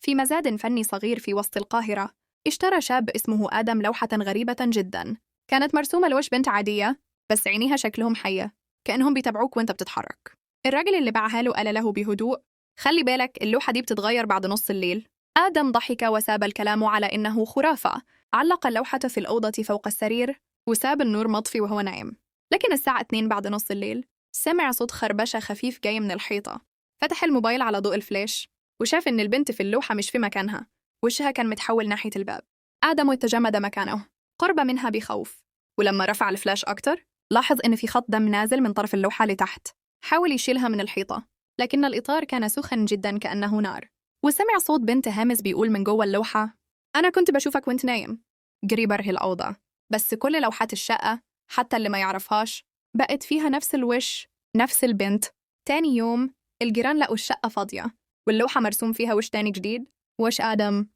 في مزاد فني صغير في وسط القاهرة، اشترى شاب اسمه آدم لوحة غريبة جدا. كانت مرسومة لوش بنت عادية، بس عينيها شكلهم حية، كأنهم بيتابعوك وانت بتتحرك. الراجل اللي باعها له قال له بهدوء: خلي بالك، اللوحة دي بتتغير بعد نص الليل. آدم ضحك وساب الكلام على إنه خرافة. علق اللوحة في الأوضة فوق السرير وساب النور مطفي وهو نايم. لكن الساعة 2 بعد نص الليل سمع صوت خربشة خفيف جاي من الحيطة. فتح الموبايل على ضوء الفلاش وشاف إن البنت في اللوحة مش في مكانها، وشها كان متحول ناحية الباب. آدم تجمد مكانه قرب منها بخوف، ولما رفع الفلاش أكتر لاحظ إن في خط دم نازل من طرف اللوحة لتحت. حاول يشيلها من الحيطة، لكن الإطار كان سخن جدا كأنه نار. وسمع صوت بنت هامس بيقول من جوه اللوحة: أنا كنت بشوفك وانت نايم. جري بره الأوضة، بس كل لوحات الشقة، حتى اللي ما يعرفهاش، بقت فيها نفس الوش، نفس البنت. تاني يوم الجيران لقوا الشقة فاضية واللوحة مرسوم فيها وش تاني جديد: وش آدم.